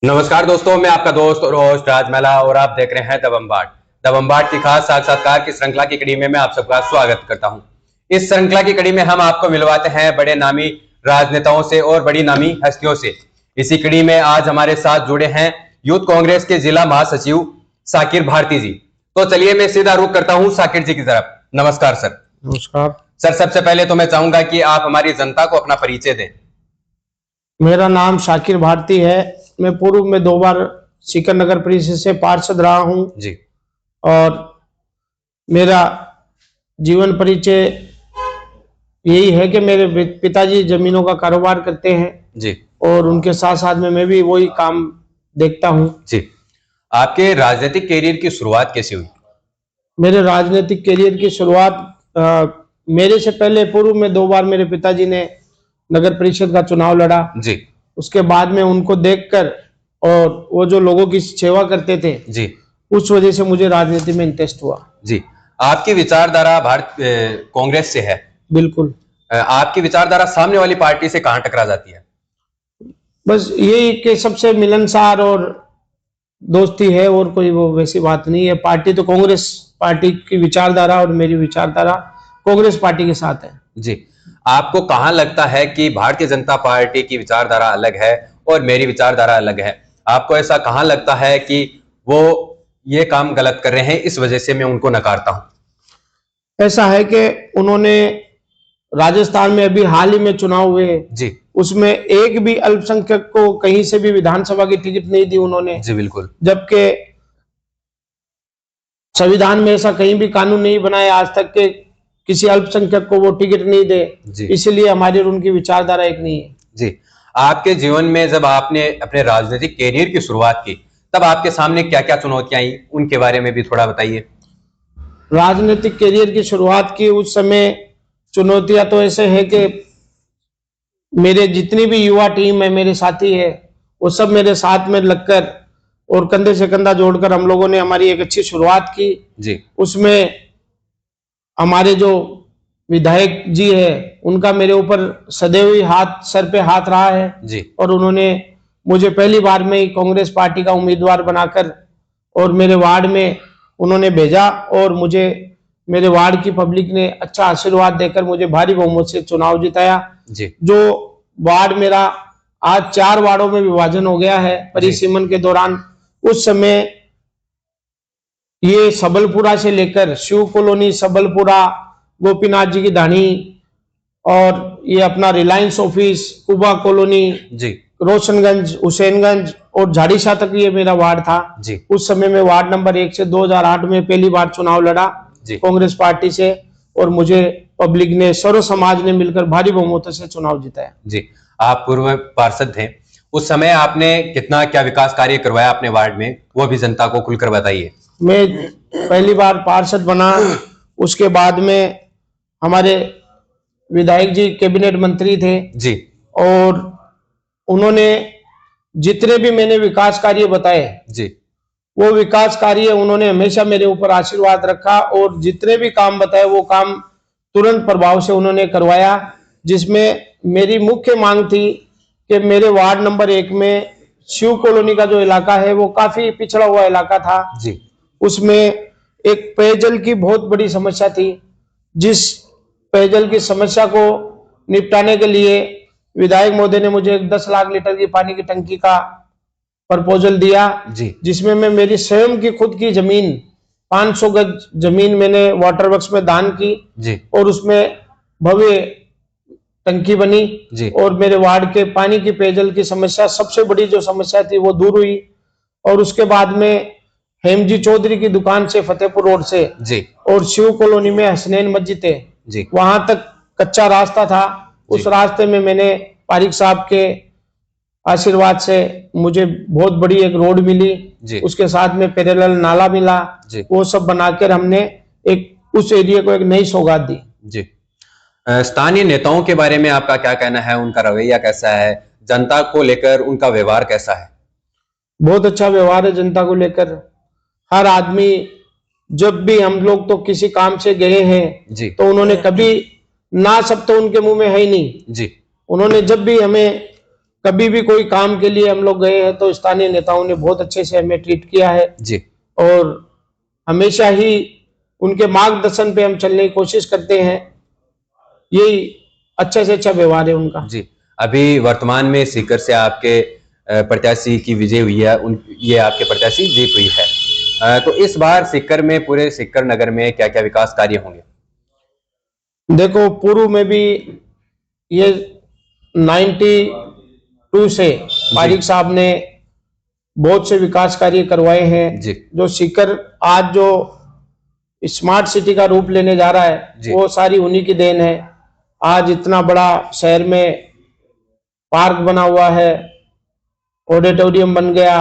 नमस्कार दोस्तों, मैं आपका दोस्त और होस्ट राजमला और आप देख रहे हैं द बम्बार्ड की खास साक्षात्कार की श्रृंखला की कड़ी में मैं आप सबका स्वागत करता हूं। इस श्रृंखला की कड़ी में हम आपको मिलवाते हैं बड़े नामी राजनेताओं से और बड़ी नामी हस्तियों से। इसी कड़ी में आज हमारे साथ जुड़े हैं यूथ कांग्रेस के जिला महासचिव साकिर भारती जी। तो चलिए मैं सीधा रुख करता हूँ साकिर जी की तरफ। नमस्कार सर। नमस्कार सर, सबसे पहले तो मैं चाहूंगा कि आप हमारी जनता को अपना परिचय दें। मेरा नाम शाकिर भारती है। मैं पूर्व में 2 बार सीकर नगर परिषद से पार्षद रहा हूं जी। और मेरा जीवन परिचय यही है कि मेरे पिताजी जमीनों का कारोबार करते हैं जी। और उनके साथ साथ में मैं भी वही काम देखता हूं। जी। आपके राजनीतिक कैरियर की शुरुआत कैसे हुई? मेरे राजनीतिक कैरियर की शुरुआत मेरे से पहले पूर्व में 2 बार मेरे पिताजी ने नगर परिषद का चुनाव लड़ा। जी। उसके बाद में उनको देखकर और वो जो लोगों की सेवा करते थे जी, उस वजह से मुझे राजनीति में इंटरेस्ट हुआ। जी। आपकी विचारधारा भारत कांग्रेस से है। बिल्कुल। आपकी विचारधारा सामने वाली पार्टी से कहां टकरा जाती है? बस यही कि सबसे मिलनसार और दोस्ती है और कोई वो वैसी बात नहीं है। पार्टी तो कांग्रेस पार्टी की विचारधारा और मेरी विचारधारा कांग्रेस पार्टी के साथ है। जी। आपको कहां लगता है कि भारतीय जनता पार्टी की विचारधारा अलग है और मेरी विचारधारा अलग है? आपको ऐसा कहां लगता है कि वो ये काम गलत कर रहे हैं, इस वजह से मैं उनको नकारता हूं? ऐसा है कि उन्होंने राजस्थान में अभी हाल ही में चुनाव हुए जी। उसमें एक भी अल्पसंख्यक को कहीं से भी विधानसभा की टिकट नहीं दी उन्होंने। जी बिल्कुल। जबकि संविधान में ऐसा कहीं भी कानून नहीं बनाया आज तक के किसी अल्पसंख्यक को वो टिकट नहीं दे। इसलिए हमारी और उनकी विचारधारा एक नहीं है। जी। आपके जीवन में जब आपने अपने राजनीतिक कैरियर की शुरुआत की तब आपके सामने क्या क्या चुनौतियां आई, उनके बारे में भी थोड़ा बताइए। राजनीतिक कैरियर की शुरुआत की उस समय चुनौतियां तो ऐसे है कि मेरे जितनी भी युवा टीम है, मेरे साथी है, वो सब मेरे साथ में लगकर और कंधे से कंधा जोड़कर हम लोगों ने हमारी एक अच्छी शुरुआत की। जी। उसमें हमारे जो विधायक जी है उनका मेरे ऊपर सदैव ही हाथ सर पे हाथ रहा है। जी। और उन्होंने मुझे पहली बार में ही कांग्रेस पार्टी का उम्मीदवार बनाकर और मेरे वार्ड में उन्होंने भेजा और मुझे मेरे वार्ड की पब्लिक ने अच्छा आशीर्वाद देकर मुझे भारी बहुमत से चुनाव जिताया। जी। जो वार्ड मेरा आज 4 वार्डों में विभाजन हो गया है परिसीमन के दौरान। उस समय ये सबलपुरा से लेकर शिव कॉलोनी, सबलपुरा, गोपीनाथ जी की धानी और ये अपना रिलायंस ऑफिस, कुबा कॉलोनी, जी, रोशनगंज, हुसैनगंज और झाड़ीसा तक ये मेरा वार्ड था। जी। उस समय में वार्ड नंबर 1 से 2008 में पहली बार चुनाव लड़ा कांग्रेस पार्टी से और मुझे पब्लिक ने, सर्व समाज ने मिलकर भारी बहुमत से चुनाव जिताया। जी। आप पूर्व पार्षद थे, उस समय आपने कितना क्या विकास कार्य करवाया अपने वार्ड में, वो भी जनता को खुलकर बताइए। मैं पहली बार पार्षद बना, उसके बाद में हमारे विधायक जी कैबिनेट मंत्री थे जी। और उन्होंने जितने भी मैंने विकास कार्य बताए जी, वो विकास कार्य उन्होंने हमेशा मेरे ऊपर आशीर्वाद रखा और जितने भी काम बताए वो काम तुरंत प्रभाव से उन्होंने करवाया। जिसमें मेरी मुख्य मांग थी कि मेरे वार्ड नंबर 1 में शिव कॉलोनी का जो इलाका है वो काफी पिछड़ा हुआ इलाका था। जी। उसमें एक पेयजल की बहुत बड़ी समस्या थी, जिस पेयजल की समस्या को निपटाने के लिए विधायक महोदय ने मुझे 10 लाख लीटर की पानी की टंकी का प्रपोजल दिया। जी। जिसमें मैं मेरी स्वयं की खुद की जमीन 500 गज जमीन मैंने वाटर वर्क्स में दान की। जी। और उसमें भव्य टंकी बनी। जी। और मेरे वार्ड के पानी की पेयजल की समस्या, सबसे बड़ी जो समस्या थी वो दूर हुई। और उसके बाद में हेमजी चौधरी की दुकान से फतेहपुर रोड से जी और शिव कॉलोनी में हसनैन मस्जिद है जी, वहां तक कच्चा रास्ता था। उस रास्ते में मैंने पारिक साहब के आशीर्वाद से मुझे बहुत बड़ी एक रोड मिली जी। उसके साथ में पैरेलल नाला मिला जी। वो सब बनाकर हमने एक उस एरिया को एक नई सौगात दी जी। स्थानीय नेताओं के बारे में आपका क्या कहना है? उनका रवैया कैसा है? जनता को लेकर उनका व्यवहार कैसा है? बहुत अच्छा व्यवहार है जनता को लेकर। हर आदमी, जब भी हम लोग तो किसी काम से गए हैं जी, तो उन्होंने कभी ना शब्द तो उनके मुंह में है ही नहीं जी। उन्होंने जब भी हमें कभी भी कोई काम के लिए हम लोग गए हैं तो स्थानीय नेताओं ने बहुत अच्छे से हमें ट्रीट किया है जी। और हमेशा ही उनके मार्गदर्शन पे हम चलने की कोशिश करते हैं। यही अच्छे से अच्छा व्यवहार है उनका। जी, अभी वर्तमान में सीकर से आपके प्रत्याशी की विजय हुई है, ये आपके प्रत्याशी जीत हुई है। तो इस बार सीकर में, पूरे सीकर नगर में क्या क्या विकास कार्य होंगे? देखो, पूर्व में भी ये 92 से पारिक साहब ने बहुत से विकास कार्य करवाए हैं। जी। जो सीकर आज जो स्मार्ट सिटी का रूप लेने जा रहा है वो सारी उन्हीं की देन है। आज इतना बड़ा शहर में पार्क बना हुआ है, ऑडिटोरियम बन गया,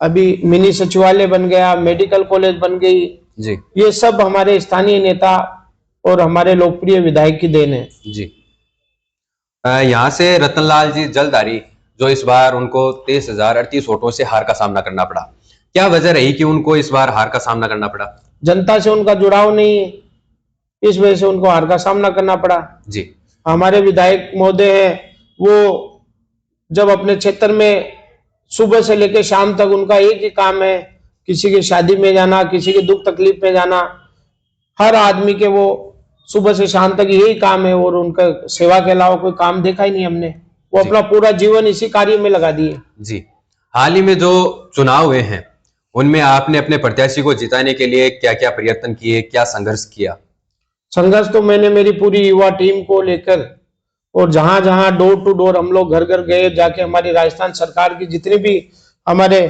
अभी मिनी सचिवालय बन गया, मेडिकल कॉलेज बन गई। जी। ये सब हमारे स्थानीय नेता और हमारे लोकप्रिय विधायक की देन है। जी। यहाँ से रतनलाल जी जलधारी, जो इस बार उनको 23,038 वोटों से हार का सामना करना पड़ा, क्या वजह रही कि उनको इस बार हार का सामना करना पड़ा? जनता से उनका जुड़ाव नहीं है, इस वजह से उनको हार का सामना करना पड़ा। जी। हमारे विधायक महोदय हैं, वो जब अपने क्षेत्र में सुबह से लेकर शाम तक उनका एक ही काम है, किसी की शादी में जाना, किसी की दुख तकलीफ में जाना, हर आदमी के वो सुबह से शाम तक यही काम है और उनका सेवा के अलावा कोई काम देखा ही नहीं हमने। वो अपना पूरा जीवन इसी कार्य में लगा दिए। जी। हाल ही में जो चुनाव हुए हैं उनमें आपने अपने प्रत्याशी को जिताने के लिए क्या क्या प्रयत्न किए, क्या संघर्ष किया? संघर्ष तो मैंने मेरी पूरी युवा टीम को लेकर और जहां जहां डोर टू डोर हम लोग घर घर गए, जाके हमारी राजस्थान सरकार की जितनी भी हमारे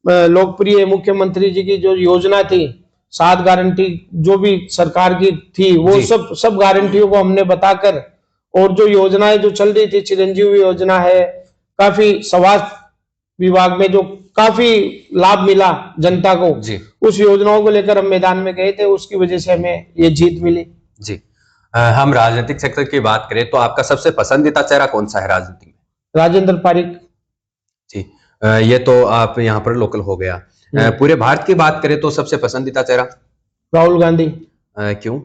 लोकप्रिय मुख्यमंत्री जी की जो योजना थी, 7 गारंटी जो भी सरकार की थी, वो सब गारंटियों को हमने बताकर, और जो योजनाएं जो चल रही थी, चिरंजीवी योजना है, काफी स्वास्थ्य विभाग में जो काफी लाभ मिला जनता को, उस योजनाओं को लेकर हम मैदान में गए थे, उसकी वजह से हमें ये जीत मिली। जी। हम राजनीतिक क्षेत्र की बात करें तो आपका सबसे पसंदीदा चेहरा कौन सा है राजनीति में? राजेंद्र पारिक जी। ये तो आप यहाँ पर लोकल हो गया। पूरे भारत की बात करें तो सबसे पसंदीदा चेहरा? राहुल गांधी। क्यों?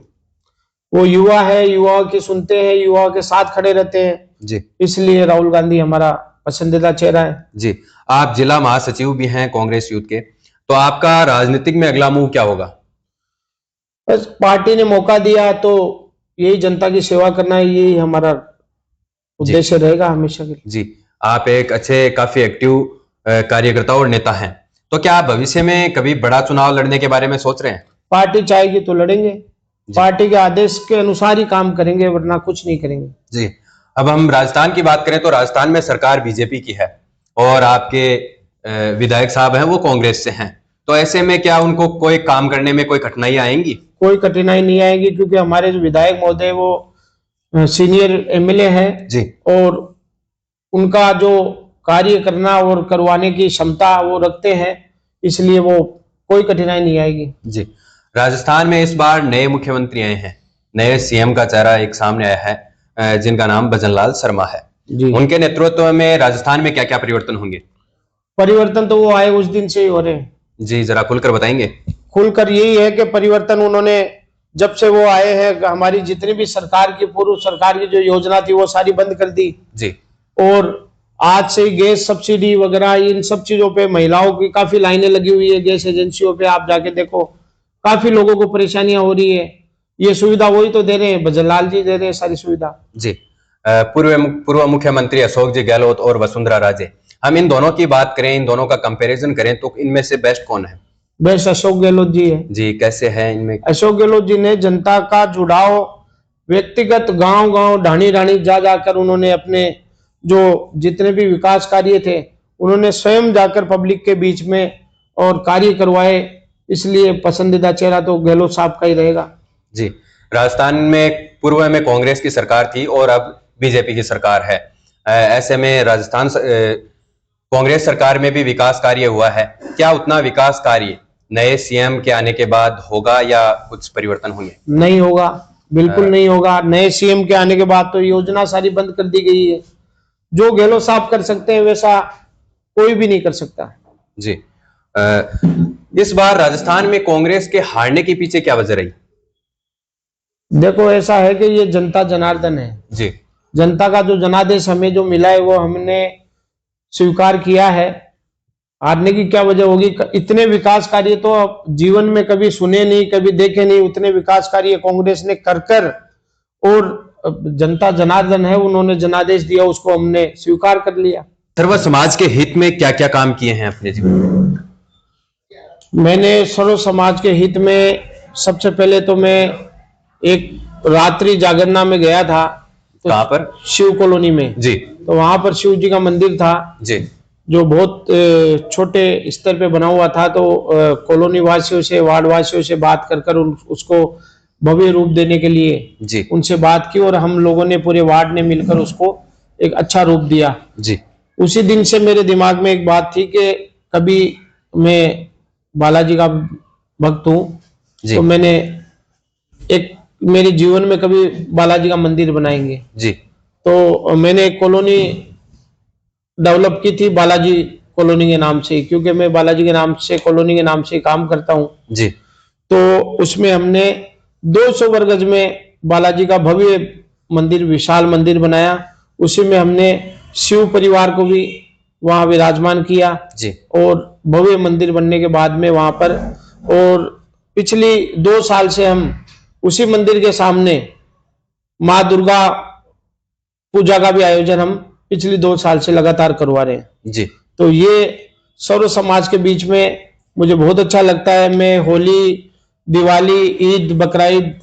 वो युवा है, युवाओं की सुनते हैं, युवाओं के साथ खड़े रहते हैं जी, इसलिए राहुल गांधी हमारा पसंदीदा चेहरा है। जी। आप जिला महासचिव भी हैं कांग्रेस यूथ के, तो आपका राजनीतिक में अगला मूव क्या होगा? बस पार्टी ने मौका दिया तो यही जनता की सेवा करना है, यही हमारा उद्देश्य रहेगा हमेशा के लिए। जी। आप एक अच्छे, काफी एक्टिव कार्यकर्ता और नेता हैं, तो क्या आप भविष्य में कभी बड़ा चुनाव लड़ने के बारे में सोच रहे हैं? पार्टी चाहेगी तो लड़ेंगे, पार्टी के आदेश के अनुसार ही काम करेंगे, वरना कुछ नहीं करेंगे। जी। अब हम राजस्थान की बात करें तो राजस्थान में सरकार बीजेपी की है और आपके विधायक साहब हैं वो कांग्रेस से हैं, तो ऐसे में क्या उनको कोई काम करने में कोई कठिनाई आएंगी? कोई कठिनाई नहीं आएगी, क्योंकि हमारे जो विधायक महोदय वो सीनियर एमएलए हैं जी, और उनका जो कार्य करना और करवाने की क्षमता वो रखते हैं, इसलिए वो कोई कठिनाई नहीं आएगी। जी। राजस्थान में इस बार नए मुख्यमंत्री आए हैं, नए सीएम का चेहरा एक सामने आया है, जिनका नाम भजनलाल शर्मा है जी। उनके नेतृत्व में राजस्थान में क्या क्या परिवर्तन होंगे? परिवर्तन तो वो आए उस दिन से ही हो रहे हैं जी, जरा खुलकर बताएंगे। खुलकर यही है कि परिवर्तन उन्होंने जब से वो आए हैं, हमारी जितनी भी सरकार की, पूर्व सरकार की जो योजना थी वो सारी बंद कर दी जी, और आज से गैस सब्सिडी वगैरह इन सब चीजों पे महिलाओं की काफी लाइनें लगी हुई है, गैस एजेंसियों पे आप जाके देखो, काफी लोगों को परेशानियां हो रही है। ये सुविधा वही तो दे रहे हैं, भजनलाल जी दे रहे हैं सारी सुविधा जी। पूर्व मुख्यमंत्री अशोक जी गहलोत और वसुंधरा राजे, हम इन दोनों की बात करें, इन दोनों का कंपैरिजन करें तो इनमें से बेस्ट कौन है? बेस्ट अशोक गहलोत जी है जी। कैसे है इनमें? अशोक गहलोत जी ने जनता का जुड़ाव व्यक्तिगत गांव गांव ढाणी ढाणी जा जाकर उन्होंने अपने जो जितने भी विकास कार्य थे उन्होंने स्वयं जाकर पब्लिक के बीच में और कार्य करवाए, इसलिए पसंदीदा चेहरा तो गहलोत साहब का ही रहेगा जी। राजस्थान में पूर्व में कांग्रेस की सरकार थी और अब बीजेपी की सरकार है, ऐसे में राजस्थान कांग्रेस सरकार में भी विकास कार्य हुआ है, क्या उतना विकास कार्य नए सीएम के आने के बाद होगा या कुछ परिवर्तन होंगे? नहीं होगा, बिल्कुल नहीं होगा। नए सीएम के आने के बाद तो योजना सारी बंद कर दी गई है, जो गहलोत साहब कर सकते हैं वैसा कोई भी नहीं कर सकता जी। इस बार राजस्थान में कांग्रेस के हारने के पीछे क्या वजह रही? देखो, ऐसा है कि ये जनता जनार्दन है जी, जनता का जो जनादेश हमें जो मिला है वो हमने स्वीकार किया है। हारने की क्या वजह होगी? इतने विकास कार्य तो जीवन में कभी सुने नहीं, कभी देखे नहीं। उतने विकास कार्य कांग्रेस ने कर कर, और जनता जनार्दन है, उन्होंने जनादेश दिया, उसको हमने स्वीकार कर लिया। सर्व समाज के हित में क्या क्या काम किए हैं अपने जीवन में? मैंने सर्व समाज के हित में सबसे पहले तो मैं एक रात्रि जागरणा में गया था। तो कहाँ पर? शिव कॉलोनी में जी। तो वहां पर शिव जी का मंदिर था जी। जो बहुत छोटे स्तर पे बना हुआ था। तो कॉलोनी वासियों से, वार्ड वासियों से बात कर कर उसको भव्य रूप देने के लिए जी। उनसे बात की, और हम लोगों ने, पूरे वार्ड ने मिलकर उसको एक अच्छा रूप दिया। जी। उसी दिन से मेरे दिमाग में एक बात थी कि कभी मैं बालाजी का भक्त हूँ, तो मैंने एक मेरे जीवन में कभी बालाजी का मंदिर बनाएंगे। जी। तो मैंने एक कॉलोनी डेवलप की थी बालाजी कॉलोनी के नाम से, क्योंकि मैं बालाजी के नाम से, कॉलोनी के नाम से काम करता हूँ। जी। तो उसमें हमने 200 वर्ग गज में बालाजी का भव्य मंदिर, विशाल मंदिर बनाया। उसी में हमने शिव परिवार को भी वहां विराजमान किया। जी। और भव्य मंदिर बनने के बाद में वहां पर, और पिछली 2 साल से हम उसी मंदिर के सामने माँ दुर्गा पूजा का भी आयोजन हम पिछली 2 साल से लगातार करवा रहे हैं। जी। तो ये सर्व समाज के बीच में मुझे बहुत अच्छा लगता है। मैं होली, दिवाली, ईद, बकरीद,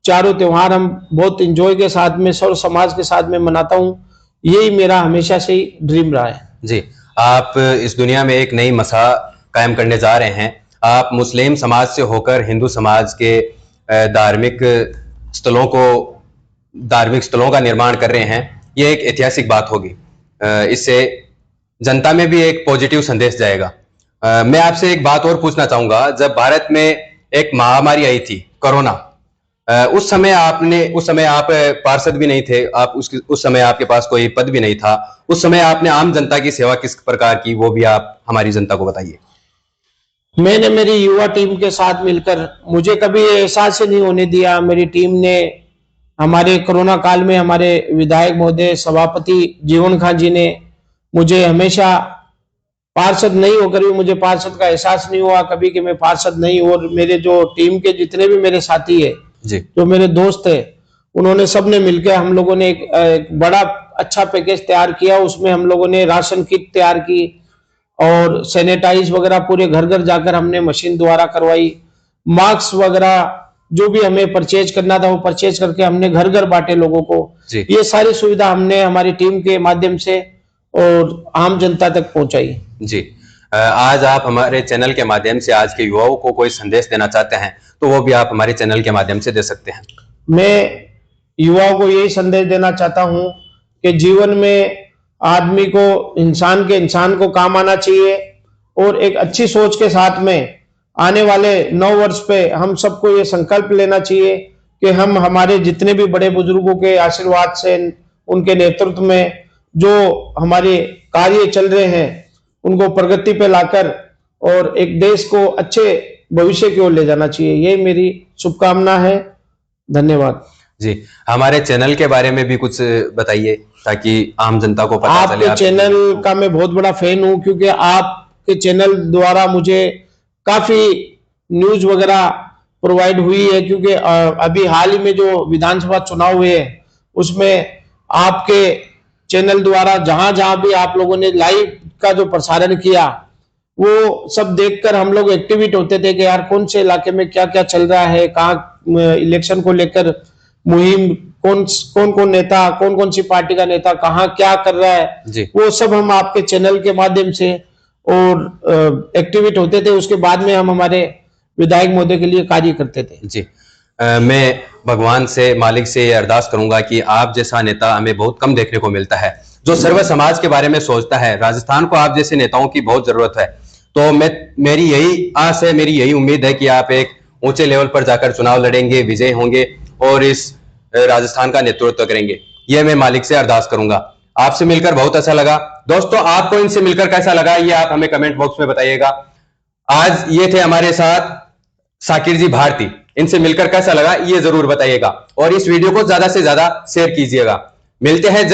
चारों त्योहार हम बहुत एंजॉय के साथ में, सर्व समाज के साथ में मनाता हूँ। यही मेरा हमेशा से ही ड्रीम रहा है। जी। आप इस दुनिया में एक नई मसा कायम करने जा रहे हैं। आप मुस्लिम समाज से होकर हिंदू समाज के धार्मिक स्थलों का निर्माण कर रहे हैं। ये एक ऐतिहासिक बात होगी। इससे जनता में भी एक पॉजिटिव संदेश जाएगा। मैं आपसे एक बात और पूछना चाहूंगा। जब भारत में एक महामारी आई थी, कोरोना, उस समय आप पार्षद भी नहीं थे, उस समय आपके पास कोई पद भी नहीं था। उस समय आपने आम जनता की सेवा किस प्रकार की, वो भी आप हमारी जनता को बताइए। मैंने मेरी युवा टीम के साथ मिलकर, मुझे कभी एहसास ही नहीं होने दिया। मेरी टीम ने हमारे कोरोना काल में, हमारे विधायक महोदय, सभापति जीवन खान जी ने मुझे हमेशा, पार्षद नहीं होकर भी मुझे पार्षद का एहसास नहीं हुआ कभी कि मैं पार्षद नहीं। और मेरे जो टीम के जितने भी मेरे साथी है, जो मेरे दोस्त है, उन्होंने सबने मिलकर, हम लोगों ने एक बड़ा अच्छा पैकेज तैयार किया। उसमें हम लोगों ने राशन किट तैयार की, और सैनिटाइज वगैरह पूरे घर घर जाकर हमने मशीन द्वारा करवाई। मास्क वगैरह जो भी हमें परचेज करना था, वो परचेज करके हमने घर घर बांटे लोगों को। ये सारी सुविधा हमने हमारी टीम के माध्यम से और आम जनता तक पहुंचाई। जी। आज आप हमारे चैनल के माध्यम से आज के युवाओं को कोई संदेश देना चाहते हैं, तो वो भी आप हमारे चैनल के माध्यम से दे सकते हैं। मैं युवाओं को यही संदेश देना चाहता हूं कि जीवन में आदमी को, इंसान को काम आना चाहिए, और एक अच्छी सोच के साथ में आने वाले 9 वर्ष पे हम सबको ये संकल्प लेना चाहिए कि हम हमारे जितने भी बड़े बुजुर्गों के आशीर्वाद से, उनके नेतृत्व में जो हमारे कार्य चल रहे हैं, उनको प्रगति पे लाकर और एक देश को अच्छे भविष्य की ओर ले जाना चाहिए। ये मेरी शुभकामना है। धन्यवाद जी। हमारे चैनल के बारे में भी कुछ बताइए ताकि आम जनता को पता चले। आपके चैनल का मैं बहुत बड़ा फैन हूं, क्योंकि आपके चैनल द्वारा मुझे काफी न्यूज वगैरह प्रोवाइड हुई है। क्योंकि अभी हाल ही में जो विधानसभा चुनाव हुए हैं, उसमें आपके चैनल द्वारा जहां जहां भी आप लोगों ने लाइव का जो प्रसारण किया, वो सब देखकर हम लोग एक्टिवेट होते थे कि यार कौन से इलाके में क्या क्या चल रहा है, कहाँ इलेक्शन को लेकर मुहिम, कौन कौन नेता, कौन कौन सी पार्टी का नेता कहाँ क्या कर रहा है, वो सब हम आपके चैनल के माध्यम से और एक्टिवेट होते थे। उसके बाद में हम हमारे विधायक महोदय के लिए कार्य करते थे। जी। मैं भगवान से, मालिक से ये अरदास करूंगा कि आप जैसा नेता हमें बहुत कम देखने को मिलता है, जो सर्व समाज के बारे में सोचता है। राजस्थान को आप जैसे नेताओं की बहुत जरूरत है। तो मेरी यही आस है, मेरी यही उम्मीद है कि आप एक ऊंचे लेवल पर जाकर चुनाव लड़ेंगे, विजय होंगे और इस राजस्थान का नेतृत्व करेंगे। यह मैं मालिक से अरदास करूंगा। आपसे मिलकर बहुत अच्छा लगा। दोस्तों, आपको इनसे मिलकर कैसा लगा, ये आप हमें कमेंट बॉक्स में बताइएगा। आज ये थे हमारे साथ साकिर जी भारती। इनसे मिलकर कैसा लगा ये जरूर बताइएगा, और इस वीडियो को ज्यादा से ज्यादा शेयर कीजिएगा। मिलते हैं जल्द।